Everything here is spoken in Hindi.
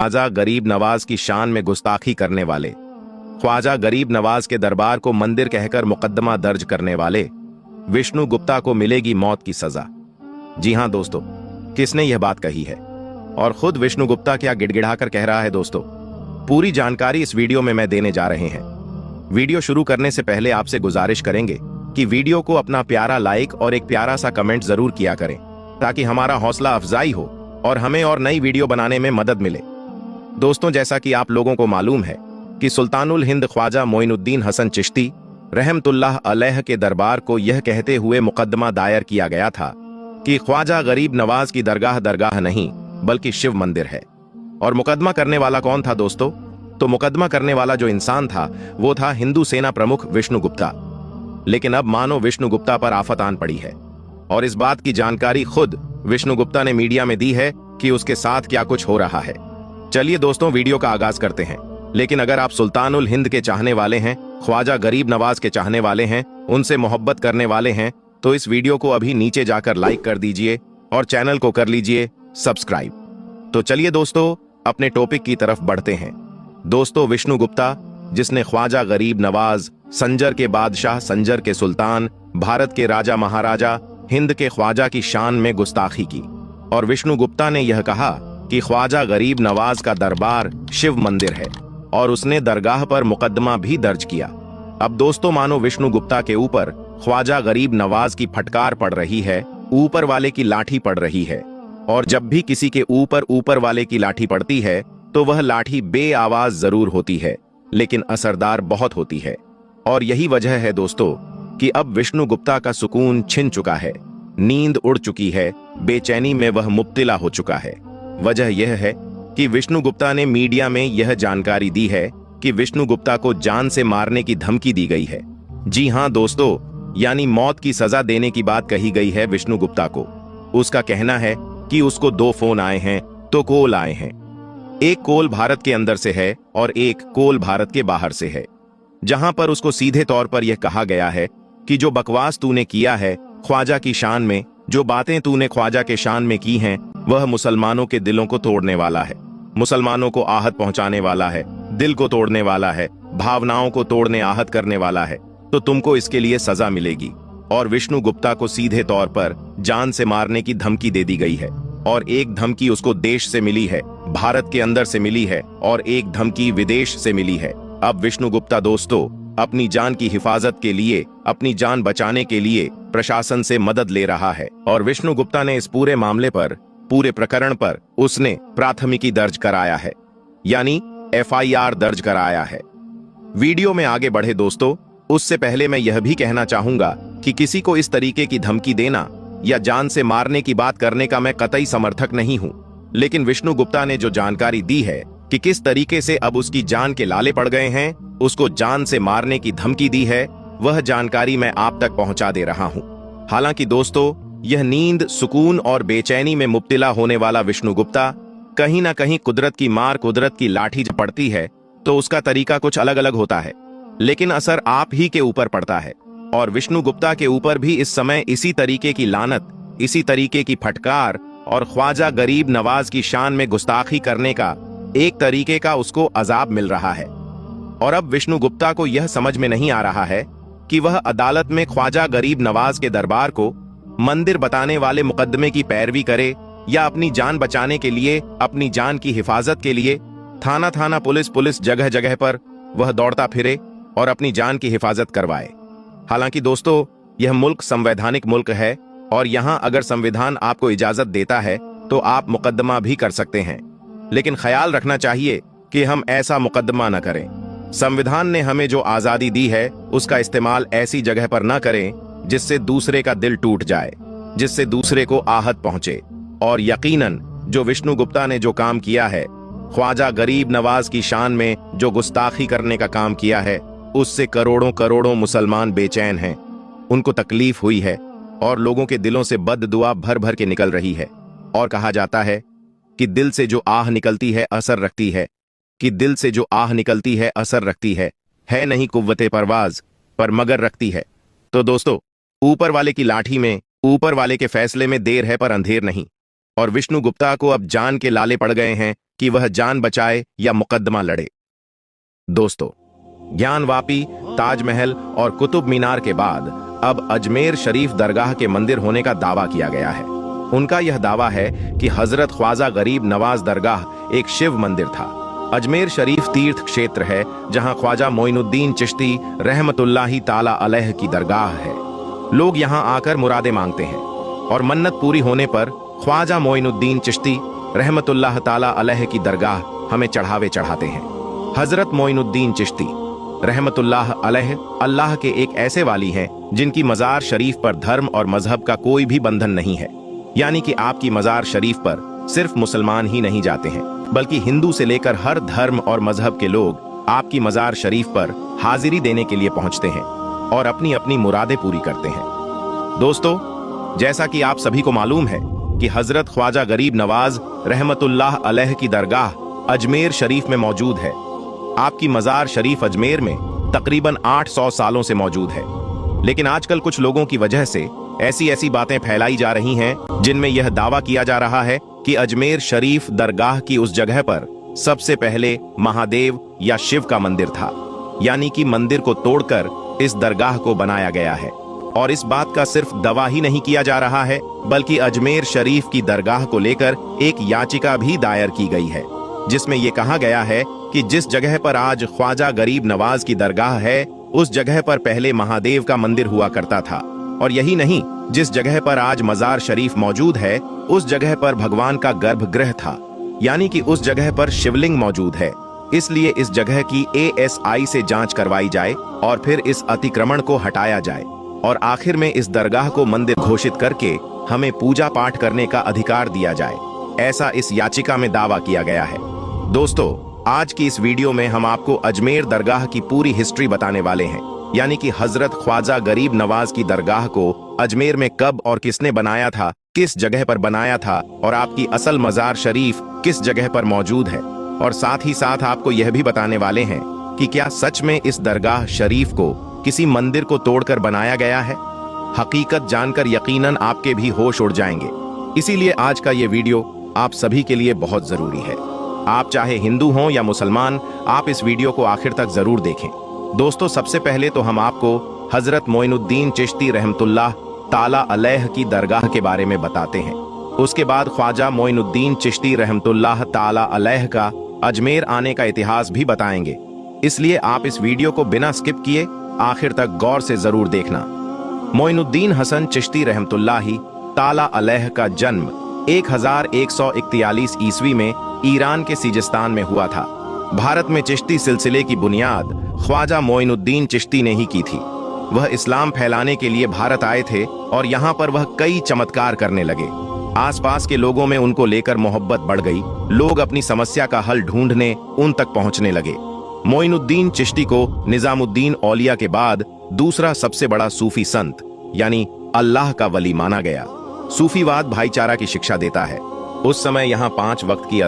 ख्वाजा गरीब नवाज की शान में गुस्ताखी करने वाले, ख्वाजा गरीब नवाज के दरबार को मंदिर कहकर मुकदमा दर्ज करने वाले विष्णु गुप्ता को मिलेगी मौत की सजा। जी हां दोस्तों, किसने यह बात कही है और खुद विष्णु गुप्ता क्या गिड़गिड़ाकर कह रहा है? दोस्तों, पूरी जानकारी इस वीडियो में मैं देने जा रहे हैं। वीडियो शुरू करने से पहले आपसे गुजारिश करेंगे कि वीडियो को अपना प्यारा लाइक और एक प्यारा सा कमेंट जरूर किया करें ताकि हमारा हौसला अफजाई हो और हमें और नई वीडियो बनाने में मदद मिले। दोस्तों, जैसा कि आप लोगों को मालूम है कि सुल्तानुल हिंद ख्वाजा मोइनुद्दीन हसन चिश्ती रहमतुल्लाह अलैह के दरबार को यह कहते हुए मुकदमा दायर किया गया था कि ख्वाजा गरीब नवाज की दरगाह नहीं बल्कि शिव मंदिर है। और मुकदमा करने वाला कौन था दोस्तों? तो मुकदमा करने वाला जो इंसान था वो था हिंदू सेना प्रमुख विष्णु गुप्ता। लेकिन अब मानो विष्णु गुप्ता पर आफत आन पड़ी है और इस बात की जानकारी खुद विष्णु गुप्ता ने मीडिया में दी है कि उसके साथ क्या कुछ हो रहा है। चलिए दोस्तों, वीडियो का आगाज करते हैं। लेकिन अगर आप सुल्तानुल हिंद के चाहने वाले हैं, ख्वाजा गरीब नवाज के चाहने वाले हैं, उनसे मोहब्बत करने वाले हैं, तो इस वीडियो को अभी नीचे जाकर लाइक कर दीजिए और चैनल को कर लीजिए सब्सक्राइब। तो चलिए दोस्तों, अपने टॉपिक की तरफ बढ़ते हैं। दोस्तों, विष्णु गुप्ता, जिसने ख्वाजा गरीब नवाज, संजर के बादशाह, संजर के सुल्तान, भारत के राजा महाराजा, हिंद के ख्वाजा की शान में गुस्ताखी की। और विष्णु गुप्ता ने यह कहा कि ख्वाजा गरीब नवाज का दरबार शिव मंदिर है और उसने दरगाह पर मुकदमा भी दर्ज किया। अब दोस्तों, मानो विष्णु गुप्ता के ऊपर ख्वाजा गरीब नवाज की फटकार पड़ रही है, ऊपर वाले की लाठी पड़ रही है। और जब भी किसी के ऊपर वाले की लाठी पड़ती है तो वह लाठी बे आवाज जरूर होती है लेकिन असरदार बहुत होती है। और यही वजह है दोस्तों कि अब विष्णु गुप्ता का सुकून छिन चुका है, नींद उड़ चुकी है, बेचैनी में वह मुब्तिला हो चुका है। वजह यह है कि विष्णु गुप्ता ने मीडिया में यह जानकारी दी है कि विष्णु गुप्ता को जान से मारने की धमकी दी गई है। जी हां दोस्तों, यानी मौत की सजा देने की बात कही गई है विष्णु गुप्ता को। उसका कहना है कि उसको 2 फोन आए हैं, तो कॉल आए हैं। एक कॉल भारत के अंदर से है और एक कॉल भारत के बाहर से है, जहां पर उसको सीधे तौर पर यह कहा गया है कि जो बकवास तूने किया है ख्वाजा की शान में, जो बातें तूने ख्वाजा के शान में की हैं, वह मुसलमानों के दिलों को तोड़ने वाला है, मुसलमानों को आहत पहुंचाने वाला है, दिल को तोड़ने वाला है, भावनाओं को तोड़ने आहत करने वाला है, तो तुमको इसके लिए सजा मिलेगी। और विष्णु गुप्ता को सीधे तौर पर जान से मारने की धमकी दे दी गई है। और एक धमकी उसको देश से मिली है, भारत के अंदर से मिली है, और एक धमकी विदेश से मिली है। अब विष्णु गुप्ता दोस्तों अपनी जान की हिफाजत के लिए, अपनी जान बचाने के लिए प्रशासन से मदद ले रहा है। और विष्णु गुप्ता ने इस पूरे मामले पर, पूरे प्रकरण पर उसने प्राथमिकी दर्ज कराया है, यानी FIR दर्ज कराया है। वीडियो में आगे बढ़े दोस्तों, उससे पहले मैं यह भी कहना चाहूंगा कि किसी को इस तरीके की धमकी देना या जान से मारने की बात करने का मैं कतई समर्थक नहीं हूं। लेकिन विष्णु गुप्ता ने जो जानकारी दी है कि किस तरीके से अब उसकी जान के लाले पड़ गए हैं, उसको जान से मारने की धमकी दी है, वह जानकारी मैं आप तक पहुंचा दे रहा हूं। हालांकि दोस्तों, यह नींद, सुकून और बेचैनी में मुब्तिला होने वाला विष्णु गुप्ता कहीं ना कहीं कुदरत की मार, कुदरत की लाठी जब पड़ती है तो उसका तरीका कुछ अलग अलग होता है, लेकिन असर आप ही के ऊपर पड़ता है। और विष्णु गुप्ता के ऊपर भी इस समय इसी तरीके की लानत, इसी तरीके की फटकार और ख्वाजा गरीब नवाज की शान में गुस्ताखी करने का एक तरीके का उसको अजाब मिल रहा है। और अब विष्णु गुप्ता को यह समझ में नहीं आ रहा है कि वह अदालत में ख्वाजा गरीब नवाज के दरबार को मंदिर बताने वाले मुकदमे की पैरवी करे या अपनी जान बचाने के लिए, अपनी जान की हिफाजत के लिए थाना थाना, पुलिस पुलिस, जगह जगह पर वह दौड़ता फिरे और अपनी जान की हिफाजत करवाए। हालांकि दोस्तों, यह मुल्क संवैधानिक मुल्क है और यहां अगर संविधान आपको इजाजत देता है तो आप मुकदमा भी कर सकते हैं। लेकिन ख्याल रखना चाहिए कि हम ऐसा मुकदमा न करें। संविधान ने हमें जो आजादी दी है उसका इस्तेमाल ऐसी जगह पर न करें जिससे दूसरे का दिल टूट जाए, जिससे दूसरे को आहत पहुंचे। और यकीनन जो विष्णु गुप्ता ने जो काम किया है, ख्वाजा गरीब नवाज की शान में जो गुस्ताखी करने का काम किया है, उससे करोड़ों करोड़ों मुसलमान बेचैन हैं, उनको तकलीफ हुई है और लोगों के दिलों से बद्दुआ भर भर के निकल रही है। और कहा जाता है कि दिल से जो आह निकलती है असर रखती है, कि दिल से जो आह निकलती है असर रखती है नहीं कुव्वते परवाज पर मगर रखती है। तो दोस्तों, ऊपर वाले की लाठी में, ऊपर वाले के फैसले में देर है पर अंधेर नहीं। और विष्णु गुप्ता को अब जान के लाले पड़ गए हैं कि वह जान बचाए या मुकदमा लड़े। दोस्तों, ज्ञानवापी, ताजमहल और कुतुब मीनार के बाद अब अजमेर शरीफ दरगाह के मंदिर होने का दावा किया गया है। उनका यह दावा है कि हजरत ख्वाजा गरीब नवाज दरगाह एक शिव मंदिर था। अजमेर शरीफ तीर्थ क्षेत्र है जहां ख्वाजा मोइनुद्दीन चिश्ती रहमतुल्लाही ताला अलैह की दरगाह है। लोग यहां आकर मुरादें मांगते हैं और मन्नत पूरी होने पर ख्वाजा मोइनुद्दीन चिश्ती रहमतुल्लाह ताला अलैह की दरगाह हमें चढ़ावे चढ़ाते हैं। हजरत मोइनुद्दीन चिश्ती रहमतुल्लाह अलैह अल्लाह के एक ऐसे वाली हैं जिनकी मजार शरीफ पर धर्म और मजहब का कोई भी बंधन नहीं है। यानी कि आपकी मजार शरीफ पर सिर्फ मुसलमान ही नहीं जाते हैं, बल्कि हिंदू से लेकर हर धर्म और मजहब के लोग आपकी मजार शरीफ पर हाजिरी देने के लिए पहुंचते हैं और अपनी अपनी मुरादें पूरी करते हैं। दोस्तों, जैसा कि आप सभी को मालूम है कि हजरत ख्वाजा गरीब नवाज रहमतुल्लाह अलैह की दरगाह अजमेर शरीफ में मौजूद है। आपकी मजार शरीफ अजमेर में तकरीबन 800 सालों से मौजूद है, लेकिन आजकल कुछ लोगों की वजह से ऐसी ऐसी बातें फैलाई जा रही हैं जिनमें यह दावा किया जा रहा है कि अजमेर शरीफ दरगाह की उस जगह पर सबसे पहले महादेव या शिव का मंदिर था। यानी कि मंदिर को तोड़कर इस दरगाह को बनाया गया है। और इस बात का सिर्फ दावा ही नहीं किया जा रहा है, बल्कि अजमेर शरीफ की दरगाह को लेकर एक याचिका भी दायर की गई है, जिसमें यह कहा गया है कि जिस जगह पर आज ख्वाजा गरीब नवाज की दरगाह है, उस जगह पर पहले महादेव का मंदिर हुआ करता था। और यही नहीं, जिस जगह पर आज मजार शरीफ मौजूद है, उस जगह पर भगवान का गर्भगृह था। यानी कि उस जगह पर शिवलिंग मौजूद है। इसलिए इस जगह की ASI से जांच करवाई जाए और फिर इस अतिक्रमण को हटाया जाए और आखिर में इस दरगाह को मंदिर घोषित करके हमें पूजा पाठ करने का अधिकार दिया जाए, ऐसा इस याचिका में दावा किया गया है। दोस्तों, आज की इस वीडियो में हम आपको अजमेर दरगाह की पूरी हिस्ट्री बताने वाले हैं। यानी कि हजरत ख्वाजा गरीब नवाज की दरगाह को अजमेर में कब और किसने बनाया था, किस जगह पर बनाया था और आपकी असल मजार शरीफ किस जगह पर मौजूद है। और साथ ही साथ आपको यह भी बताने वाले हैं कि क्या सच में इस दरगाह शरीफ को किसी मंदिर को तोड़कर बनाया गया है। हकीकत जानकर यकीनन आपके भी होश उड़ जाएंगे। इसीलिए आज का ये वीडियो आप सभी के लिए बहुत जरूरी है। आप चाहे हिंदू हों या मुसलमान, आप इस वीडियो को आखिर तक जरूर देखें। दोस्तों, सबसे पहले तो हम आपको हजरत मोइनुद्दीन चिश्ती रहमतुल्लाह ताला अलैह की दरगाह के बारे में बताते हैं। उसके बाद ख्वाजा मोइनुद्दीन चिश्ती रहमतुल्लाह ताला अलैह का अजमेर आने का इतिहास भी बताएंगे। इसलिए आप इस वीडियो को बिना स्किप किए आखिर तक गौर से जरूर देखना। मोइनुद्दीन हसन चिश्ती रहमतुल्लाही ताला अलैह का जन्म 1141 ईस्वी में ईरान के सिजिस्तान में हुआ था। भारत में चिश्ती सिलसिले की बुनियाद ख्वाजा मोइनुद्दीन चिश्ती ने ही की थी। वह इस्लाम फैलाने के लिए भारत आए थे और यहाँ पर वह कई चमत्कार करने लगे। आसपास के लोगों में उनको लेकर मोहब्बत बढ़ गई। लोग अपनी समस्या का हल ढूंढने उन तक पहुंचने लगे। मोइनुद्दीन चिश्ती को निजामुद्दीन औलिया के बाद दूसरा सबसे बड़ा सूफी संत यानी अल्लाह का वली माना गया। सूफीवाद भाईचारा की शिक्षा देता है। उस समय यहाँ 5 वक्त की